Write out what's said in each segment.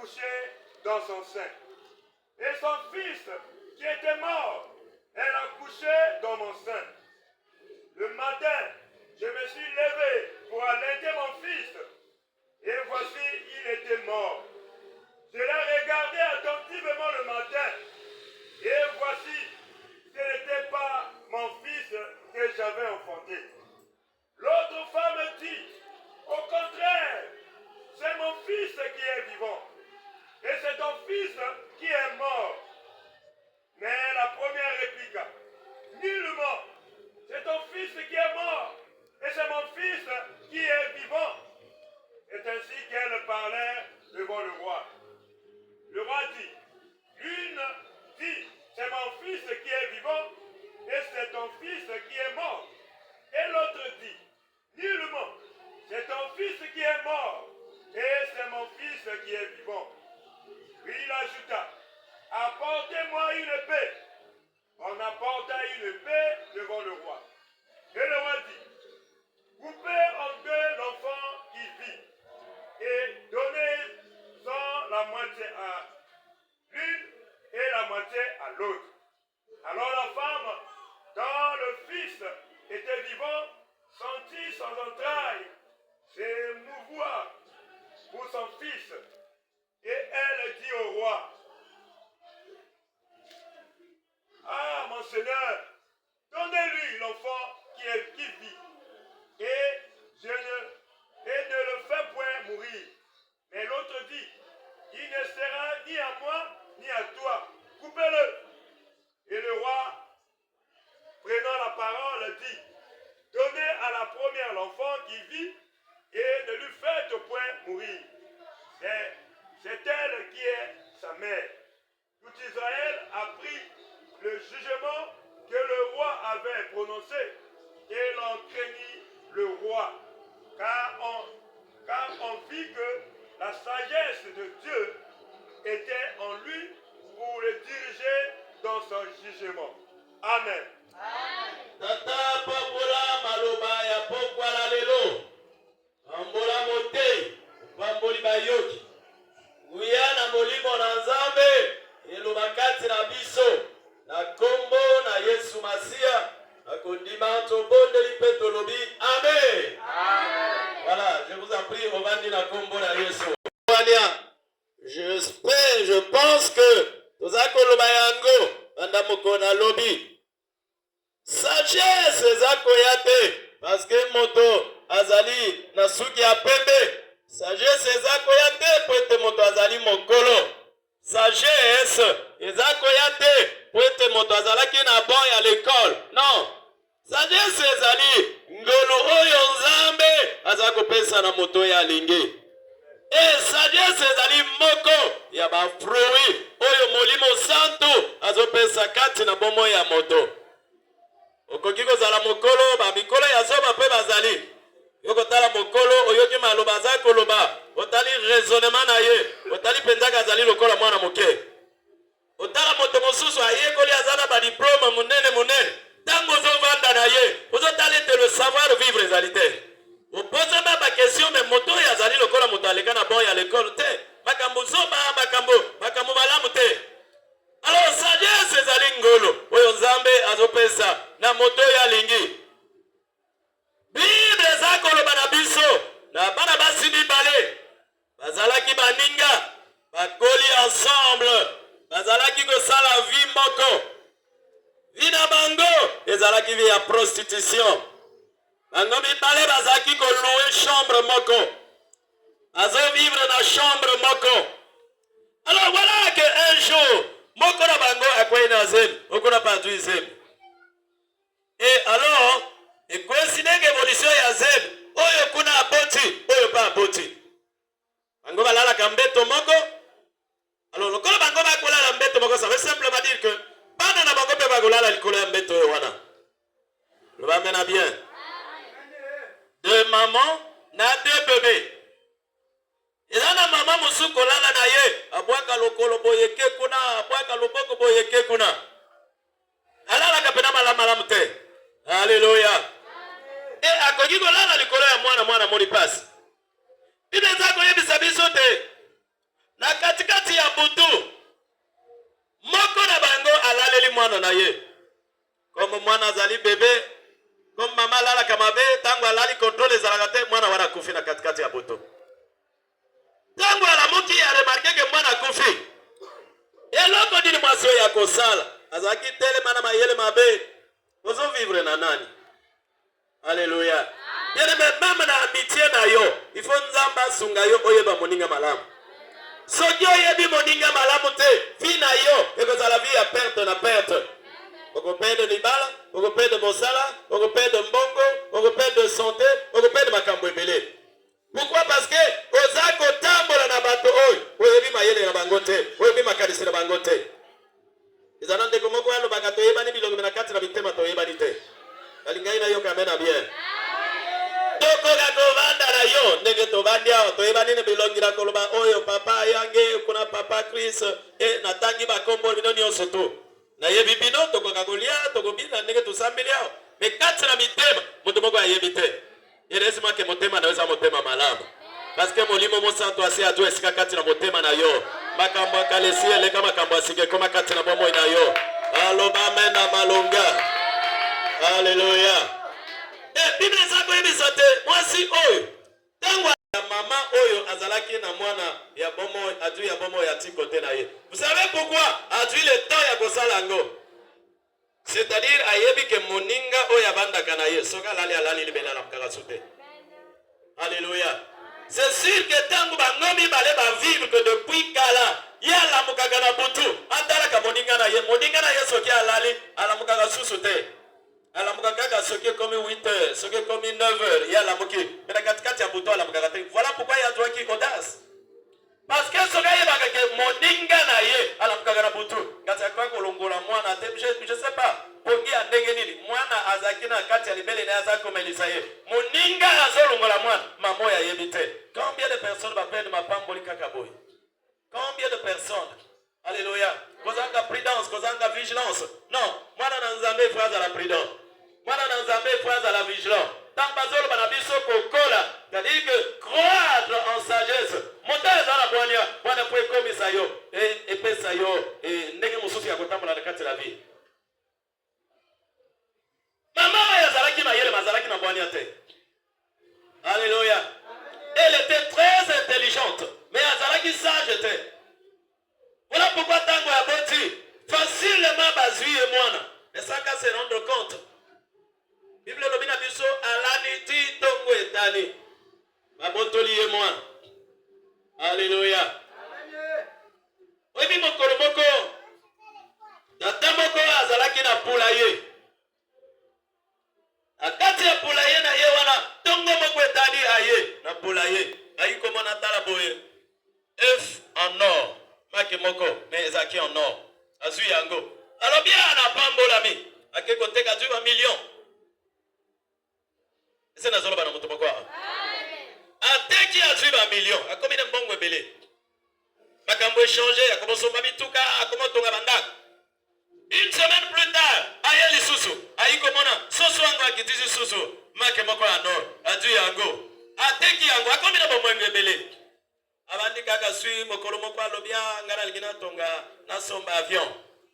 couché dans son sein. Et son fils, qui était mort, elle a couché dans mon sein. Le matin, je me suis levé pour allaiter mon fils. Et voici, il était mort. Je l'ai regardé attentivement le matin. Et voici, ce n'était pas mon fils que j'avais enfanté. L'autre femme dit, au contraire, c'est mon fils qui est vivant. Et c'est ton fils qui est mort. Mais la première répliqua, nullement, c'est ton fils qui est mort. Et c'est mon fils qui est vivant. C'est ainsi qu'elle parlait devant le roi. Le roi dit, l'une dit, c'est mon fils qui est vivant, et c'est ton fils qui est mort. Et l'autre dit, nullement, c'est ton fils qui est mort, et c'est mon fils qui est vivant. Puis il ajouta, apportez-moi une épée. On apporta une épée devant le roi. Et le roi dit, coupez en deux l'enfant qui vit, et donnez-en la moitié à l'une et la moitié à l'autre. Alors la femme, dont le fils était vivant, sentit son entraille s'émouvoir pour son fils. Et elle dit au roi, ah mon Seigneur, donnez-lui l'enfant qui vit, et ne le fais point mourir. Mais l'autre dit, il ne sera ni à moi ni à toi, coupez-le. Et le roi, prenant la parole, dit, donnez à la première l'enfant qui vit, et ne lui faites point mourir. C'est elle qui est sa mère. Tout Israël a pris le jugement que le roi avait prononcé, et l'on craignit le roi, car on vit que la sagesse de Dieu était en lui pour le diriger dans son jugement. Amen. Tata pambola maloba ya pokwa la lelo. Pambola mote, pamboli bayoki. Uya na molimo na Nzambe, eloba kati na biso. Na kombo na Yesu Masia, na kondima tobondeli pe tolobi. Amen. Amen. Voilà, je vous en prie, ovandi na kombo na Yesu. Je pense que tozako loba yango banda mokona lobi. Sagesse ezako yate parce que moto azali na suki ya pembe. Sagesse ezako yate po ete moto azali mokolo. Sagesse ezako yate po ete moto azalaki na bon ya l'école. Non. Sagesse ezali ngolu oyo Nzambe azako pesa na moto ya lingi. Et sagesse ezali moko ya ba fruit oyo molimo santo azopesa kati na bomo ya moto. Okoki kozala mokolo ba mikolo ya zoba pe bazali. Yoko tala mokolo oyoki maloba za koloba. Otali raisonnement na ye. Otali penzaka azali lokola mwana moke. Otala moto mosusu ayekoli azana ba diplôme munene. Tango zovanda na ye. Ozotali te le savoir vivre ezalité. Opozama ba question mais moto ya azali lokola moto aleka na bon ya l'école te. Makambo zoba makambo malamu te. Alors sagesse ezali ngolo oyo Nzambe azopesa na moto ya lingi. Bible ezakoloba na biso na bana basi mibale bazalaki baninga bakoli ensemble bazalaki kosala vie moko. Vie na bango ezalaki vie ya prostitution. Bango mibale bazalaki koloue chambre moko. Azo vivre na chambre moko. Alors voilà que un jour moko na bango akwei na zemi, moko na padui zemi. Et alors, et coïncide évolution ya zemi, oyo kuna aboti, oyo pa aboti. Bango balala kambeto moko. Alors, lokola bango bakolala mbeto moko, ça veut simplement dire que bana na bango pe bakolala likolo ya mbeto oyo wana. Le va mena bien. Deux mamans na deux bébés. Et là, la maman musuko lala na ye, abwaka lokolo boyeke kuna, abwaka loboko boyeke kuna. Alala kapena malamu te. Alléluia. Et akoki kolala likolo ya mwana moni passe. Bible zako yebisa biso te. na katikati ya butu moko na bango alaleli mwana na ye comme mwana azali bebe comme mama alalaka mabe ntango alali contrôle ezalaka te mwana wana akufi na katikati ya butu ntango alamuki aremarkeke mwana akufi eloko nini mwasi oyo akosala azalaki telema na mayele mabe ozovivre na nani? Alléluia. Bien-aimé, même na amitié na yo, il faut nzamba sunga yo oyeba moninga malamu. Soki oyebi moninga malamu te, fi na yo, ekozala vie ya perte na perte. Okopede libala, okopede mosala, okopede mbongo, okopede santé, okopede makambo ebele. Pourquoi? Parce que oza kotambola na bato oyo, oyebi mayele na bango te, oyebi makanisi na bango te. Ezana ndeko moko alobaka toyebani bilongo na kati na bitema toyebani te. Alingai na yo kamena bien. Tokola tovanda na yo ndenge tovandia toyebani ne bilongira koloba oyo papa yange kuna papa Chris natangi bakombo bino nyonso to. Na yebi bino tokoka kolia tokobina ndenge tusambilia. Me kati na mitema mutu moko ayebi te. Yeresima ke motema naweza motema malamu. Parce que molimo mosanto asi adwe sika kati na motema na yo. Makambo akalesi ele kama makambo asike koma kati na bomo na yo. Aloba mena malonga. Alléluia. Et Bible zako ebisote mwasi oyo. Tango ya mama oyo azalaki na mwana ya bomo adu ya bomo ya tikote na ye. Vous savez pourquoi? Adu le temps ya kosala ngo. C'est-à-dire ayebi ke moninga oyo abandaka na ye. Soka lali alali libela na mkaka sote. Alléluia. C'est sûr que tango bangomi bale ba vivre que depuis kala ya mukaka na butu andala ka moninga na ye soki alali ala mukaka susu te. Alamuka kaka soki comme 8 heures, soki comme 9 heures, ya la moki. Mais la katikati ya buto ala muka kate. Voilà pourquoi il y a droit qui audace. Parce que soki ye baka ke moninga na ye ala muka kana butu. Kati kwa kolongola mwana te, je sais pas. Pongi andenge nini? Mwana azaki na kati ya libele na azaki komelisa ye. Moninga azolongola mwana, mamo ya yebite. Combien de personnes va perdre ma pamboli kakaboy? Combien de personnes? Alléluia. Kozanga prudence, kozanga vigilance. Non, mwana na nzambe phrase à la prudence. Mwana na nzambe phrase à la vigilance. Tambazolo banabiso kokola, c'est-à-dire que croître en sagesse. Monter dans la boania, wana poe komisa yo, et pesa yo, et ndenge mususu ya kotambola na kati la vie. Mama ya zalaki na yele mazalaki na boania te. Alléluia. Elle était très intelligente, mais elle zalaki sage te. Voilà pourquoi tango ya boti facilement bazui et mwana. Et ça qu'à se rendre compte. Bible lobina biso alani ti tongo etani. Babotoli et mwana. Alléluia. Oyebi mokolo moko. Tata moko azalaki na poulailler. Akati ya poulailler na ye wana tongo moko etani aye na poulailler. Ayi komona tala boye. F en or. Maki moko, mais ezaki en or. Azui yango. Alors bien, on a pas mbolami. Ake kote ka zui 1 million. Ese na zolo bana mutu moko. Ateki azui 1 million. Akomi ne mbongo ebele. Makambo échanger, akomoso mabituka, akomoto ngabanda. Une semaine plus tard, aye lisusu. Ayi komona, soso yango akitizi susu. Maki moko en or. Azui yango. Ateki yango, akomi ne mbongo ebele. Abandi kaka sui mokolo moko alobia ngana ligina tonga na somba avion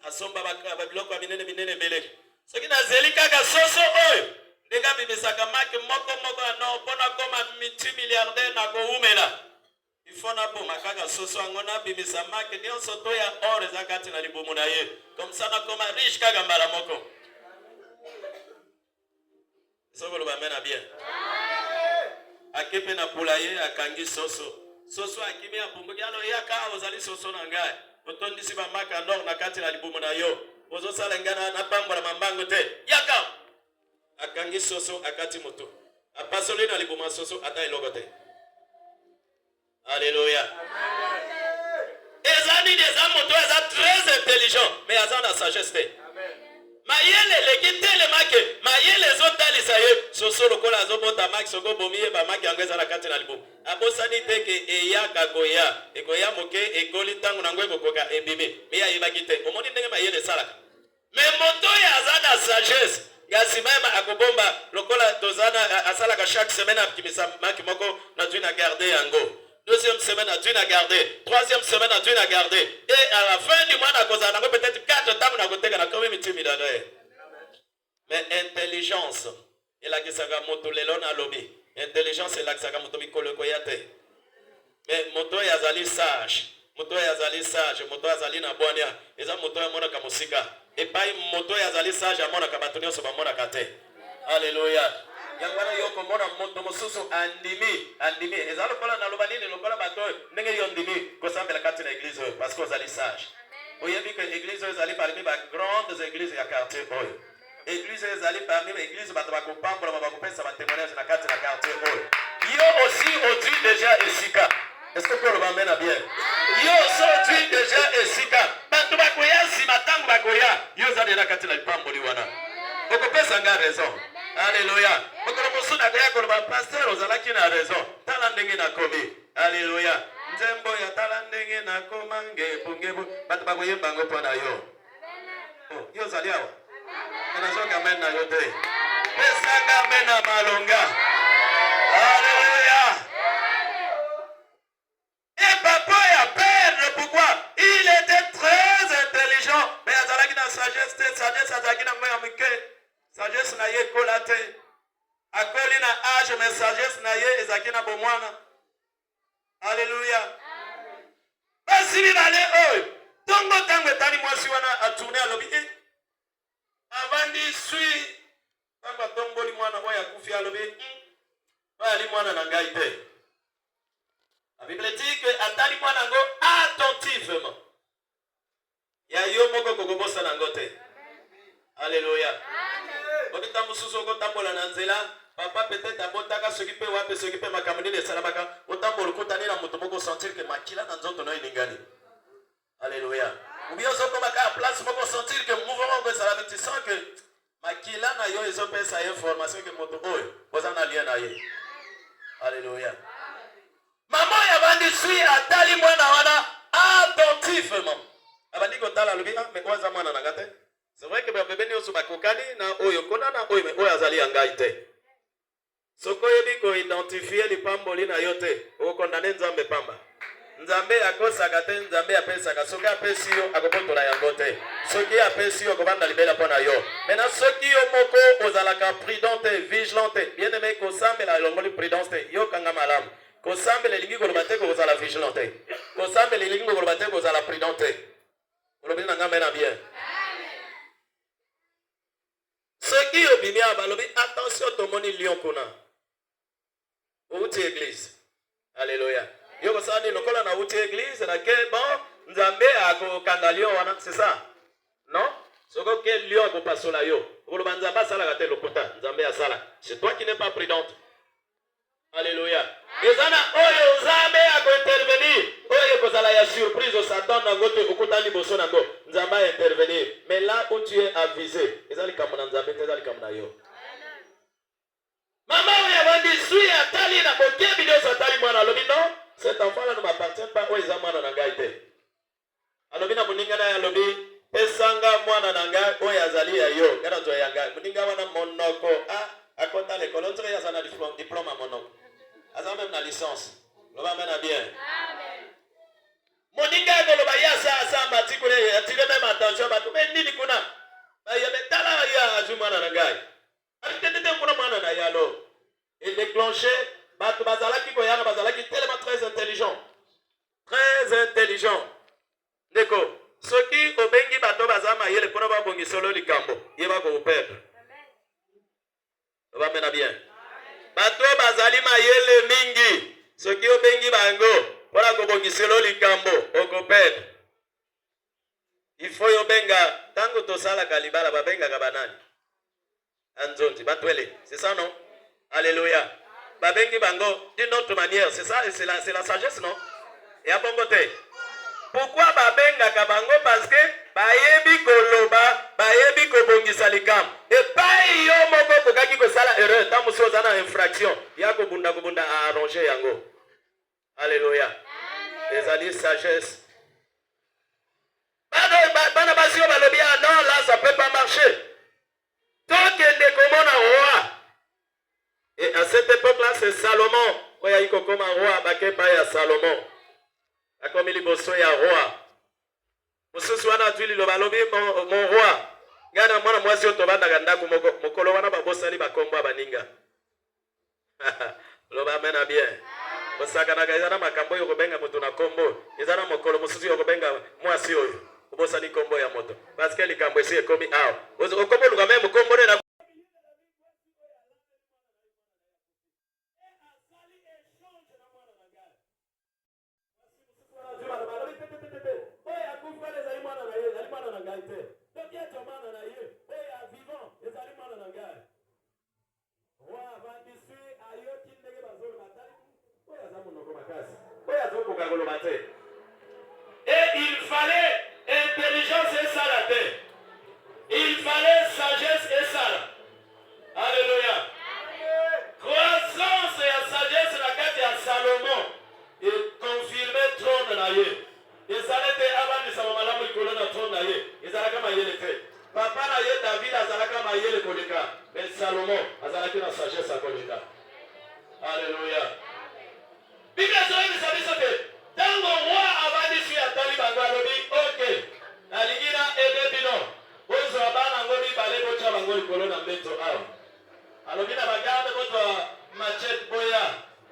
asomba babiloko binene binene bele soki na zeli kaka soso oyo ndeka bibisaka maki moko no pona koma multimilliardaire na ko umela ifona bo makaka soso angona bibisa maki ni soto ya or zakati na libumu na ye comme ça na koma riche kaka mbala moko soko lo ba mena bien akepe na poulailler akangi soso soso akimi apumbuki ano yaka ozali soso na ngai otondisi ba maka nord na kati na libumu na yo ozo sala ngana na pambola mambango te yaka akangi soso akati moto apasoli na libumu soso ata eloko te. Alléluia. Ezani des amoto eza très intelligent mais eza na sagesse te. Mayele lekitele make mayele zotalisa ye soso lokola azobota maki soko bomiye ba maki yango eza na kati na libumu abosani teke eyaka koya ekoya moke ekoli tango nango ekokoka ebimi me ayebaki te omoni ndenge mayele salaka mais moto ya aza na sagesse ya nsima ye akobomba lokola tozana asalaka chaque semaine akimisa maki moko na tui na garde yango Deuxième semaine, à Dieu n'a gardé. Troisième semaine, à Dieu n'a gardé. Et à la fin du mois, on a peut-être 4 tables, on a quand même été millionnaire. Mais intelligence, et la kisaga moto lelon a lobby. Intelligence, et la kisaga moto mikolo koyate. Mais moto yazali sage. Moto yazali sage. Moto yazali na boania. Eza moto ya mona kamusika. Et pas moto yazali sage à mona kabatonio soba mona kate. Alléluia. Yangwana yoko mona moto mosusu andimi ezalo kola na loba nini lokola bato ndenge yo ndimi kosambela kati na église parce que ozali sage oyebi que église ezali parmi ba grandes églises ya quartier oyo église ezali parmi ba église bato bakopambola bakopesa ba témoignage na kati na quartier oyo yo aussi odi déjà esika est-ce que vous m'amènez bien yo aussi odi déjà esika bato bakoya sima tango bakoya yo zali na kati na pamboli wana okopesa nga raison. Alléluia. Pasteur, vous allez na raison. Talandenge na komi. Alléluia. Nzembo ya talandenge na komange pungebu. Batba goye bango pona yo. Oh, yo zali awa. Kana zo gamen na yote. Pesa gamen na malonga. Alléluia. Et papa ya père, pourquoi? Il était très intelligent. Mais azalaki na sagesse azalaki na moya mike. Sagesse na ye kolate. Akoli na âge mais sagesse na ye ezaki na bomwana. Alléluia. Basi bibale oyo. Tongo tango etali mwasi wana atourner alobi. Avandi sui. Tango tomboli mwana oyo akufi alobi. Ali mwana na ngai te. La Bible dit que atali mwana ngo attentivement. Ya yo moko kokobosa na ngote. Alléluia. Okita mususu okotambola na nzela papa peut-être abotaka soki pe wape soki pe makamuni de salabaka otambola kotani na moto moko sentir que makila na nzoto na iningani. Alléluia. Ou bien okoma ka place moko sentir que mouvement ko sala tu sens que makila na yo ezo pesa information que moto oyo bozana lien na ye. Alléluia. Maman ya bandi sui atali mwana wana attentivement. Abandi ko tala lobi mais kwaza mwana na ngate. C'est vrai que bébé ni osu bakokani na oyo kona na oyo oyo azali angai te. Soko yebi ko identifier li pamboli na yote. O kondane nzambe pamba. Nzambe akosa te nzambe apesa ka soki apesi yo akopotola yango te. Soki apesi yo kobanda libela pona yo. Maintenant soki yo moko ozalaka prudente, vigilante. Bien aimé ko sambela longoli prudence yo kanga malamu. Ko sambela lingi ko lobate ko ozala vigilante. Ko sambela lingi ko lobate ko ozala prudente. Olobi na ngamba na bien. Ceux qui ont bien balobi attention to moni lion kona. Outi église. Alléluia. Yoko sani lokola na outi église na ke bon nzambe ako kanda lion wana, c'est ça? Non? Soko ke lion ko pasola yo. Oloba nzamba sala ka te lokota, nzambe asala. C'est toi qui n'es pas prudente. Alléluia. Ezana oyo nzambe ako intervenir. Oyo ko sala ya surprise au Satan na ngote okuta liboso na ngo. Nzamba intervenir. Mais là où tu es avisé, ezali kamona nzambe te ezali kamona yo. Maman oyo bandi sui atali na bokia bideo satali mwana lobi non, cet enfant là ne m'appartient pas oyo za mwana na ngai te. Alobi na muninga na ya lobi pesanga mwana na ngai oyo azali ya yo. Kana to ya ngai. Muninga wana monoko akota l'école, on dirait qu'il y a un diplôme à mon nom. Il y a même la licence. On va mener bien. Amen. Moninga koloba ya sa matikule atire même attention ba mais nini kuna. Ba ya betala ya ajumana na ngai. Atitete kuna mwana na yalo. Et déclencher ba to bazalaki ko yana bazalaki tellement très intelligent. Très intelligent. Ndeko, soki obengi bato bazama yele pona ba bongi solo likambo. Yeba ko perdre. On va mener bien. Bato bazali mayele mingi. Soki obengi bango, pona ko bongiselo likambo, okoped. Il faut yobenga tango to sala kalibala babenga ka banani. Anzonti batwele, c'est ça non? Alléluia. Babengi bango d'une autre manière, c'est ça, c'est la sagesse non? Et à bongote. Pourquoi babenga ka bango? Parce que bayebi koloba, bayebi ko bongisa likambo. Et pas yo moko kokaki ko sala erreur, tamu so zana infraction. Ya ko bunda a arranger yango. Alléluia. Ezali sagesse. Bana basio balobi non là ça peut pas marcher. Tant que de comme on roi. Et à cette époque là c'est Salomon oyo iko koma roi bake pa ya Salomon akomi liboso ya roi mosusu wana atwi liloba lobi mon roi ngai na mwana mwasi oyo tovandaka ndako mokolo wana babosani bakombo ya baninga loba amena bien osakanaka eza na makambo oyo kobenga moto na kombo eza na mokolo mosusu oyo kobenga mwasi oyo obosani kombo ya moto parceke likambo esi ekomi awa okombo oluka me mokombo nena et il fallait intelligence et ça la terre. Il fallait sagesse et ça. Alléluia. Croissance et sagesse la carte à Salomon et confirmer trône na ye. Et ça l'était avant de savoir malamu ikolo na trône na ye. Et ça la kama ye le fait. Papa na ye David azala kama ye le koleka. Mais Salomon azala ki na sagesse a koleka. Alléluia. Bible soyez de savoir ce que tango roi avandi si atali bango alobi ok alingina ede bino ozo abana ngobi bale bocha bango likolo na mbeto awa alobi na bagarde boto machete boya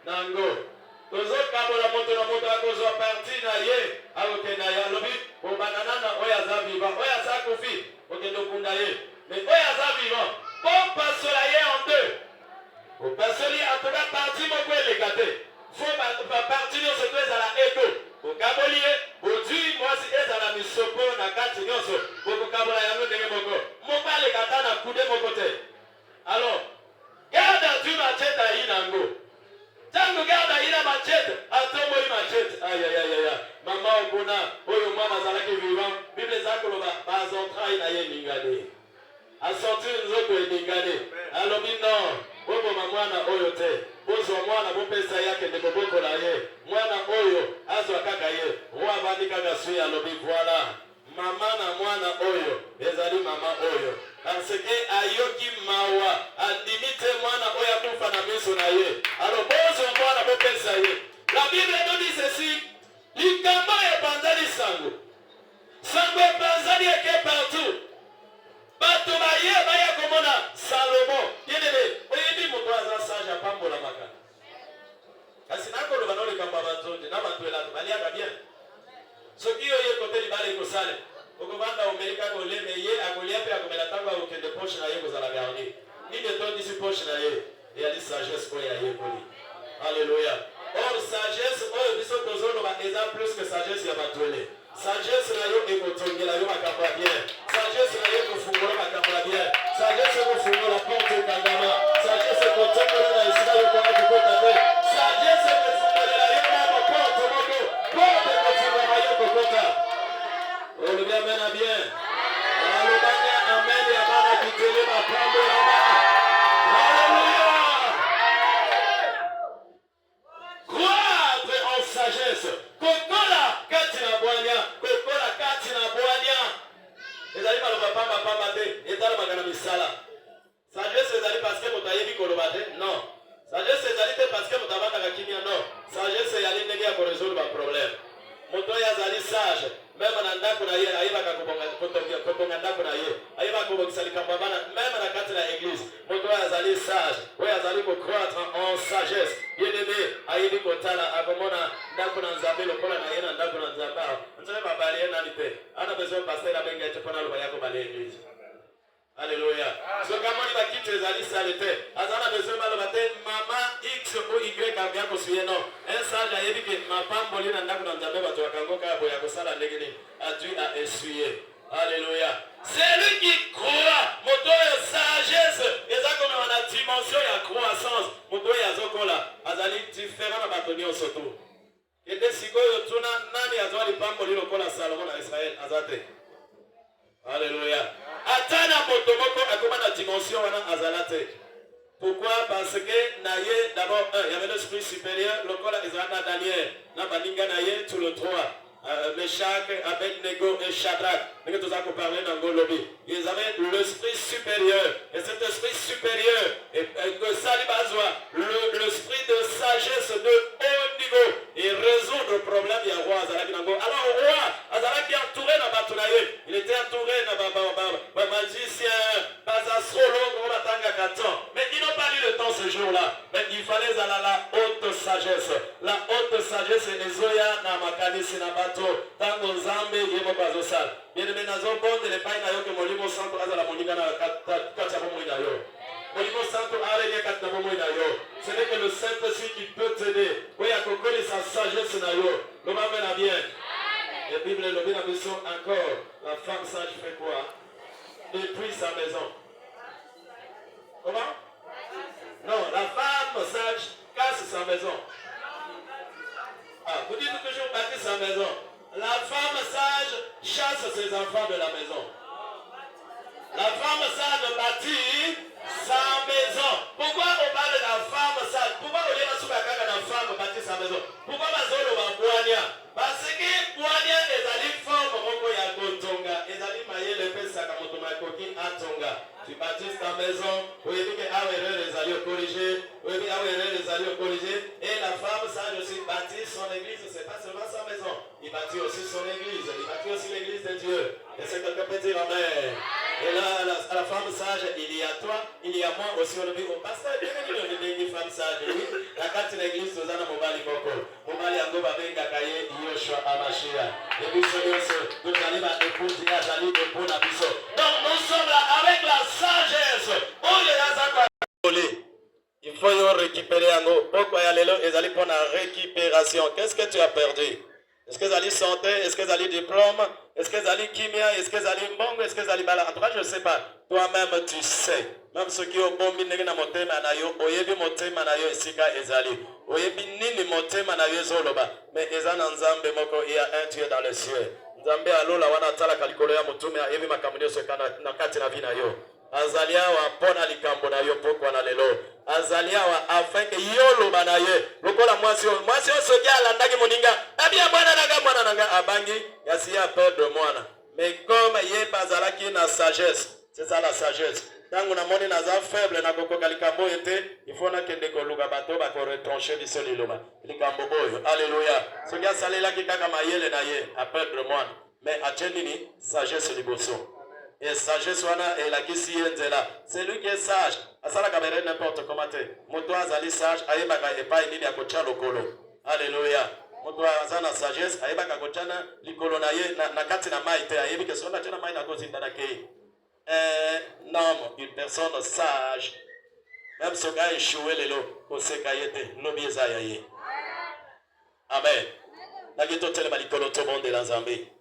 nango tozo kabola moto na moto akozwa parti na ye akokenda ye alobi obananana oyo aza vivant oyo aza kufi okende okunda ye mais oyo aza vivant bopasola ye en deux opasoli atoka parti moko eleka te faut partir de ce que ezala edo okaboli ye bozwi mwasi ezala misopo na kati nyonso bokokabola yango ndenge moko moko aleka ata na kude moko te alors garde atu machete ayi nango ntango garde ayi na machete atomboli machete ayayayaya mama okuna oyo mwana azalaki vivant bible eza koloba bazentraille na ye eningane asortir nzoto eningane alobi non oboma mwana oyo te bozwa mwana bopesa yake nde bobokola ye mwana oyo azwa kaka ye roi avandi kaka sui alobi voilà mama na mwana oyo ezali mama oyo parce que ayoki mawa andimi te mwana oyo akufa na miso na ye alo bozwa mwana bopesa ye la bible nous dit ceci likambo epanzali sango sango epanzali eke partout bato baye baya komona Salomon yenene oyebi moto aza sage apambola maka kasi nakoloba na likambo ya banzonde na bato elato baliaka bien soki oye kote libala ekosale okovanda omeli kaka oleme ye akolia mpe akomela ntango akokende poshe na ye kozala garni nini etondisi poshe na ye eyali sagesse oyo ayekoli alleluya or sagesse oyo biso tozoloba eza plus que sagesse ya bato ele sagesse na yo ekotongela yo makambo ya bien sagesse na yo ekofungola makambo ya bien sagesse ekofungola porte ekangama sagesse ekotongola na esika yo kona kokota te sagesse ekofungolela yo mama porte moko porte ekofungama yo kokota olobi amen na bien alobanga amen ya bana kitele mapambolama alleluya croître en sagesse kokola kati na bwanya kokola kati na bwanya ezali maloba pamba te etalomaka na misala sagesse ezali parceke moto ayebi koloba te non sagesse ezali te parceke moto avandaka kimia non sagesse eyali ndenge ya koresoudre baproblème moto oyo azali sage meme na ndako na ye ayebaka kotonga ndako na ye ayebaka kobongisa likambo ya bana meme na kati na église moto oyo azali sage oyo azali kocroître en sagesse bien-aimé ayebi kotala akomona ndako na nzambe lokola na ye na ndako na nzambe awa nzambe babali ye nani te ana besoin paster abenga ete mpona aloba ya kobala église alleluya soki amoni bakiti ezali sale te aza na besoin baloba te mama x o y ya kosuye non un sage ayebi ke mapamboli na ndako na nzambe bato bakango kaka boye ya kosala ndenge nini adui a essuyer alléluia c'est lui qui croit moto oyo sagesse eza komema na dimension ya croissance moto oyo azokola azali différent na bato nyonso to ete sikoyo tuna nani azwa lipamboli lokola Salomo na Israel aza te alléluia ata na moto moko akoma na dimension wana azala te pourquoi parce que na ye d'abord il y avait l'esprit supérieur lokola ezala na Daniel na baninga na ye tout le 3 Meshach, Abednego et Shadrach. Ils avaient l'esprit supérieur. Et cet esprit supérieur, l'esprit de sagesse de haut niveau, et résoudre le problème du roi. Alors le roi, entouré dans Batunaye, il était entouré dans magicien, mais ils n'ont pas eu le temps ce jour-là. Mais il fallait aller à la haute sagesse. La haute sagesse est Zoya Namakanisi Nabato, Tango Zambe, Yemo Bazosal. Bien aimé, Nazo Bonde, les pains que Molimo Santo Azala Monigana Kachamoinayo. Molimo Santo Arene Katamoinayo. Ce n'est que le Saint-Esprit qui peut t'aider. Oui, à Kokoli sa sagesse Nayo. Le m'amène à bien. La Bible le dit encore. La femme sage fait quoi? Détruit sa maison. Comment? Non, la femme sage casse sa maison. Ah, vous dites toujours bâtir sa maison. La femme sage chasse ses enfants de la maison. La femme sage bâtit sa maison. Pourquoi on parle de la femme sage? Pourquoi on dit que la femme bâtit sa maison? Pourquoi on parle de Boania? Parce que Boania est allé forme moko ya Gotonga. Est allé mailler le pèse Sakamoto Makoki à Tonga. Tu bâtis ta maison, oui, que Aouere les alliés corrigés, oui, Aouere les alliés corrigés, et la femme sage aussi bâtit son église, c'est pas seulement sa maison, il bâtit aussi son église, il bâtit aussi l'église de Dieu. Et c'est quelqu'un peut dire amen. Et là, la femme sage, il y a toi, il y a moi aussi, on le dit, oh, pasteur, il y a une femme sage, oui, la carte de l'église, nous allons Mobali Boko, Mobali Angoba Benga Kaye, Yoshua Amashia, et puis nous allons à l'épouse, il y a Zali, époux, Nabiso. Donc nous sommes là avec la sagesse. Il faut récupérer un eau. Pourquoi y aller là? Ils allaient prendre la récupération. Qu'est-ce que tu as perdu? Est-ce qu'ils allaient santé? Est-ce qu'ils allaient diplôme? Est-ce qu'ils allaient kimia? Est-ce qu'ils allaient mbongo? Est-ce qu'ils allaient bala? En tout cas, je ne sais pas. Toi-même, tu sais. Même ceux qui ont bon bine na motema na yo, oyebi motema na yo esika ezali. Oyebi nini motema na yo zoloba. Mais ezana nzambe moko, il y a un Dieu dans le ciel. Nzambe alola wana tala kalikolo ya mutume ayebi makamuni so kana na kati na vina yo. Azalia wa pona likambo na yo pokwa na lelo. Azalia wa afin que yolo banaye. Lokola mwasi soki alandaki moninga. Abia mwana nanga abangi yasiya perdre mwana. Mais comme ye bazalaki na sagesse, c'est ça la sagesse. Tango na moni na za faible na kokoka likambo ete, il faut na kende koluka bato ba ko retrancher biso liloba. Likambo boyo. Alléluia. Soki asalelaki kaka mayele na ye a perdre mwana. Mais atchenini sagesse liboso. Et sagesse wana et la kisi yenzela. C'est lui qui est sage. Asala kabere n'importe comment te. Moto azali sage ayebaka epai nini akocha lokolo. Alléluia. Moto azana sagesse ayebaka kochana likolo na ye na kati na mai te ayebi ke sona tena mai na kozi ndake. Un homme, une personne sage. Même ce gars échoué lelo koseka yete lobieza yaye. Amen. Nagito tele balikolo to monde la Zambie.